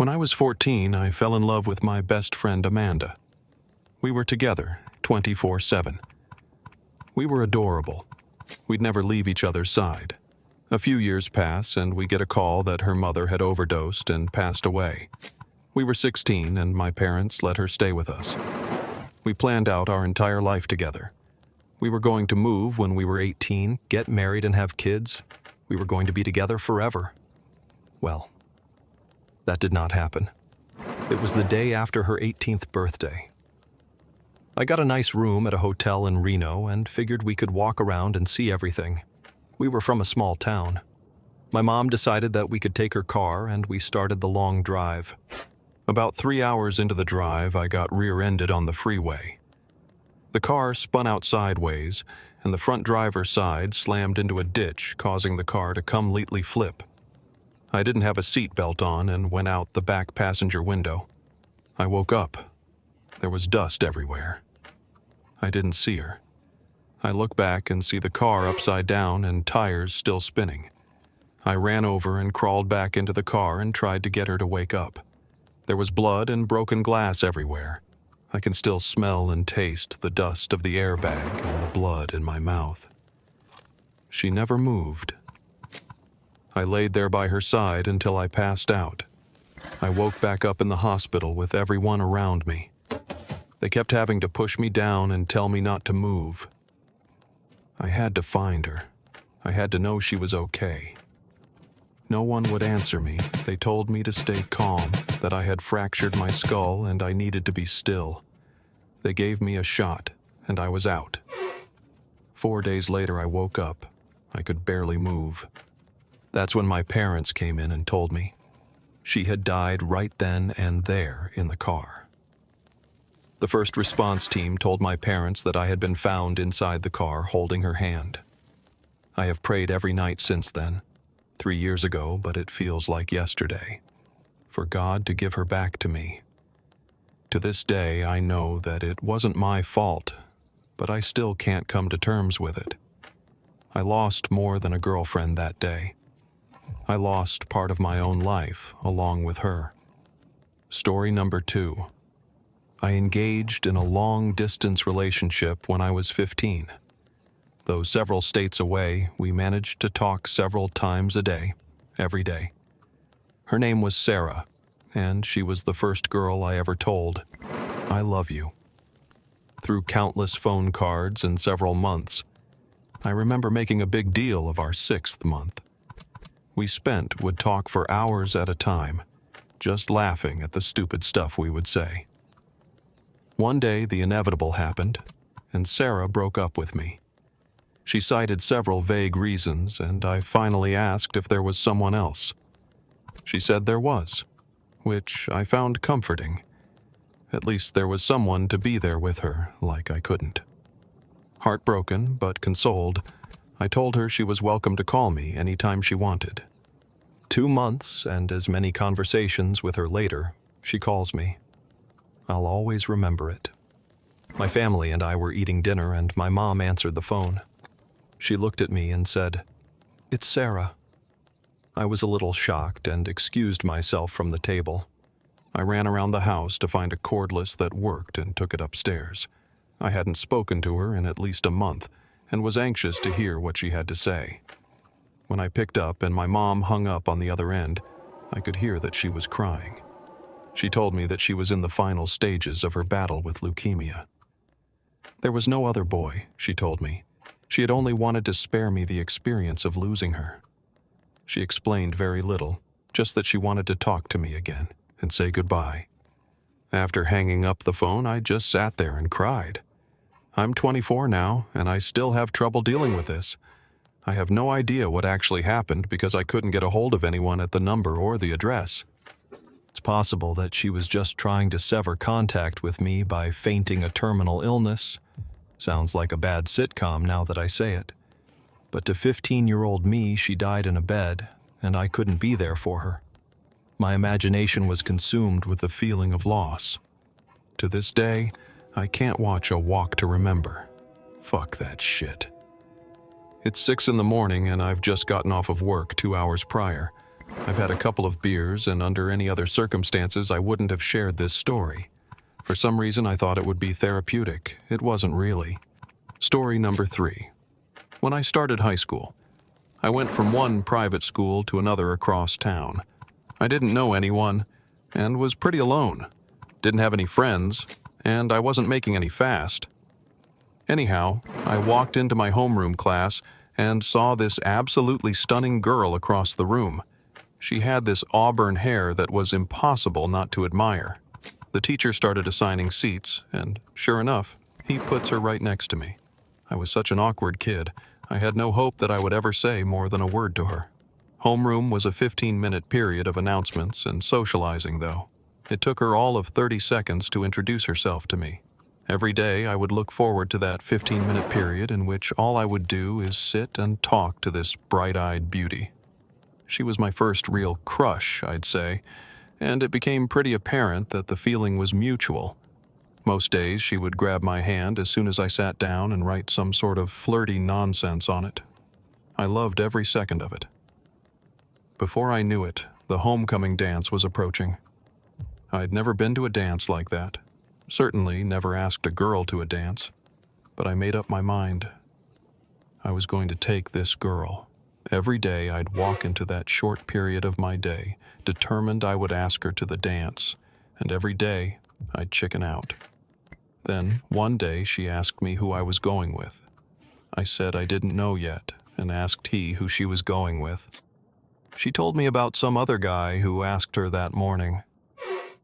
When I was 14, I fell in love with my best friend Amanda. We were together 24/7. We were adorable. We'd never leave each other's side. A few years pass and we get a call that her mother had overdosed and passed away. We were 16 and my parents let her stay with us. We planned out our entire life together. We were going to move when we were 18, get married and have kids. We were going to be together forever. Well, that did not happen. It was the day after her 18th birthday. I got a nice room at a hotel in Reno and figured we could walk around and see everything. We were from a small town. My mom decided that we could take her car and we started the long drive. About 3 hours into the drive, I got rear-ended on the freeway. The car spun out sideways, and the front driver's side slammed into a ditch, causing the car to completely flip. I didn't have a seat belt on and went out the back passenger window. I woke up. There was dust everywhere. I didn't see her. I look back and see the car upside down and tires still spinning. I ran over and crawled back into the car and tried to get her to wake up. There was blood and broken glass everywhere. I can still smell and taste the dust of the airbag and the blood in my mouth. She never moved. I laid there by her side until I passed out. I woke back up in the hospital with everyone around me. They kept having to push me down and tell me not to move. I had to find her. I had to know she was okay. No one would answer me. They told me to stay calm, that I had fractured my skull and I needed to be still. They gave me a shot, and I was out. 4 days later, I woke up. I could barely move. That's when my parents came in and told me. She had died right then and there in the car. The first response team told my parents that I had been found inside the car holding her hand. I have prayed every night since then. 3 years ago, but it feels like yesterday, for God to give her back to me. To this day, I know that it wasn't my fault, but I still can't come to terms with it. I lost more than a girlfriend that day. I lost part of my own life along with her. Story number 2. I engaged in a long-distance relationship when I was 15. Though several states away, we managed to talk several times a day, every day. Her name was Sarah, and she was the first girl I ever told, "I love you." Through countless phone cards and several months, I remember making a big deal of our 6th month. We would talk for hours at a time, just laughing at the stupid stuff we would say. One day, the inevitable happened, and Sarah broke up with me. She cited several vague reasons, and I finally asked if there was someone else. She said there was, which I found comforting. At least there was someone to be there with her, like I couldn't. Heartbroken, but consoled, I told her she was welcome to call me anytime she wanted. 2 months and as many conversations with her later, she calls me. I'll always remember it. My family and I were eating dinner, and my mom answered the phone. She looked at me and said, "It's Sarah." I was a little shocked and excused myself from the table. I ran around the house to find a cordless that worked and took it upstairs. I hadn't spoken to her in at least a month and was anxious to hear what she had to say. When I picked up and my mom hung up on the other end, I could hear that she was crying. She told me that she was in the final stages of her battle with leukemia. There was no other boy, she told me. She had only wanted to spare me the experience of losing her. She explained very little, just that she wanted to talk to me again and say goodbye. After hanging up the phone, I just sat there and cried. I'm 24 now, and I still have trouble dealing with this. I have no idea what actually happened because I couldn't get a hold of anyone at the number or the address. It's possible that she was just trying to sever contact with me by fainting a terminal illness. Sounds like a bad sitcom now that I say it. But to 15-year-old me, she died in a bed, and I couldn't be there for her. My imagination was consumed with the feeling of loss. To this day, I can't watch A Walk to Remember. Fuck that shit. It's 6 in the morning and I've just gotten off of work 2 hours prior. I've had a couple of beers, and under any other circumstances, I wouldn't have shared this story. For some reason, I thought it would be therapeutic. It wasn't really. Story number 3. When I started high school, I went from one private school to another across town. I didn't know anyone, and was pretty alone. Didn't have any friends, and I wasn't making any fast. Anyhow, I walked into my homeroom class and saw this absolutely stunning girl across the room. She had this auburn hair that was impossible not to admire. The teacher started assigning seats, and sure enough, he puts her right next to me. I was such an awkward kid, I had no hope that I would ever say more than a word to her. Homeroom was a 15-minute period of announcements and socializing, though. It took her all of 30 seconds to introduce herself to me. Every day I would look forward to that 15-minute period in which all I would do is sit and talk to this bright-eyed beauty. She was my first real crush, I'd say, and it became pretty apparent that the feeling was mutual. Most days she would grab my hand as soon as I sat down and write some sort of flirty nonsense on it. I loved every second of it. Before I knew it, the homecoming dance was approaching. I'd never been to a dance like that. Certainly never asked a girl to a dance, but I made up my mind. I was going to take this girl. Every day I'd walk into that short period of my day, determined I would ask her to the dance, and every day I'd chicken out. Then, one day she asked me who I was going with. I said I didn't know yet, and asked he who she was going with. She told me about some other guy who asked her that morning.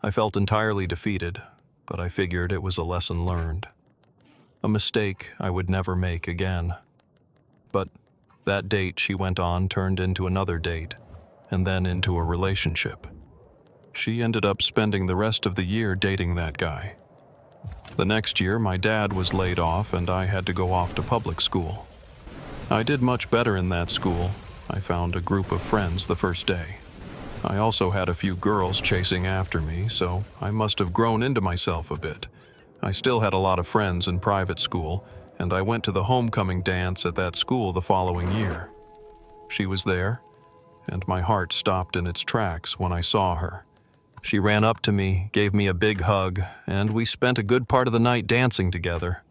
I felt entirely defeated, but I figured it was a lesson learned. A mistake I would never make again. But that date she went on turned into another date, and then into a relationship. She ended up spending the rest of the year dating that guy. The next year, my dad was laid off and I had to go off to public school. I did much better in that school. I found a group of friends the first day. I also had a few girls chasing after me, so I must have grown into myself a bit. I still had a lot of friends in private school, and I went to the homecoming dance at that school the following year. She was there, and my heart stopped in its tracks when I saw her. She ran up to me, gave me a big hug, and we spent a good part of the night dancing together.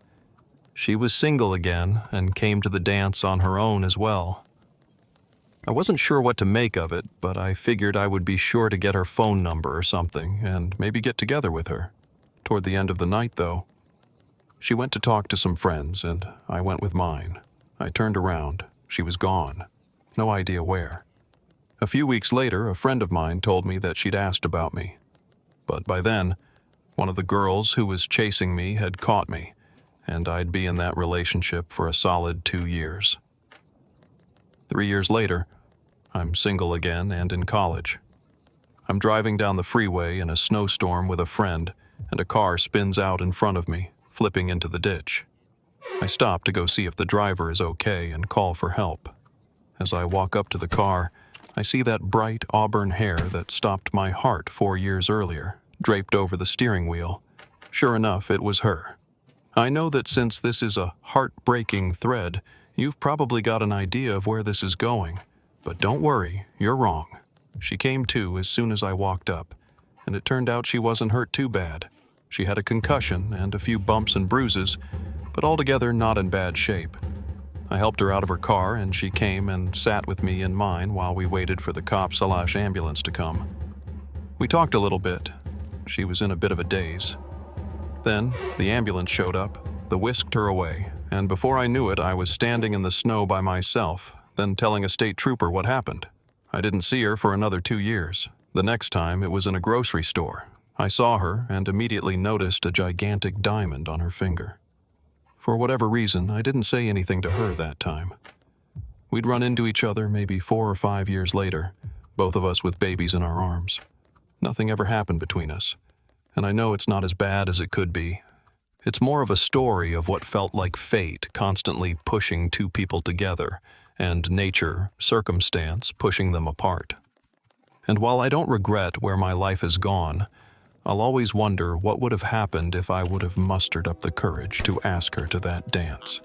She was single again and came to the dance on her own as well. I wasn't sure what to make of it, but I figured I would be sure to get her phone number or something and maybe get together with her. Toward the end of the night, though, she went to talk to some friends, and I went with mine. I turned around. She was gone. No idea where. A few weeks later, a friend of mine told me that she'd asked about me. But by then, one of the girls who was chasing me had caught me, and I'd be in that relationship for a solid 2 years. 3 years later, I'm single again and in college. I'm driving down the freeway in a snowstorm with a friend, and a car spins out in front of me, flipping into the ditch. I stop to go see if the driver is okay and call for help. As I walk up to the car, I see that bright auburn hair that stopped my heart 4 years earlier, draped over the steering wheel. Sure enough, it was her. I know that since this is a heartbreaking thread, you've probably got an idea of where this is going. But don't worry, you're wrong. She came to as soon as I walked up, and it turned out she wasn't hurt too bad. She had a concussion and a few bumps and bruises, but altogether not in bad shape. I helped her out of her car, and she came and sat with me in mine while we waited for the cops/ambulance to come. We talked a little bit. She was in a bit of a daze. Then the ambulance showed up, whisked her away, and before I knew it, I was standing in the snow by myself, then telling a state trooper what happened. I didn't see her for another 2 years. The next time, it was in a grocery store. I saw her and immediately noticed a gigantic diamond on her finger. For whatever reason, I didn't say anything to her that time. We'd run into each other maybe 4 or 5 years later, both of us with babies in our arms. Nothing ever happened between us, and I know it's not as bad as it could be. It's more of a story of what felt like fate constantly pushing two people together, and nature, circumstance, pushing them apart. And while I don't regret where my life has gone, I'll always wonder what would have happened if I would have mustered up the courage to ask her to that dance.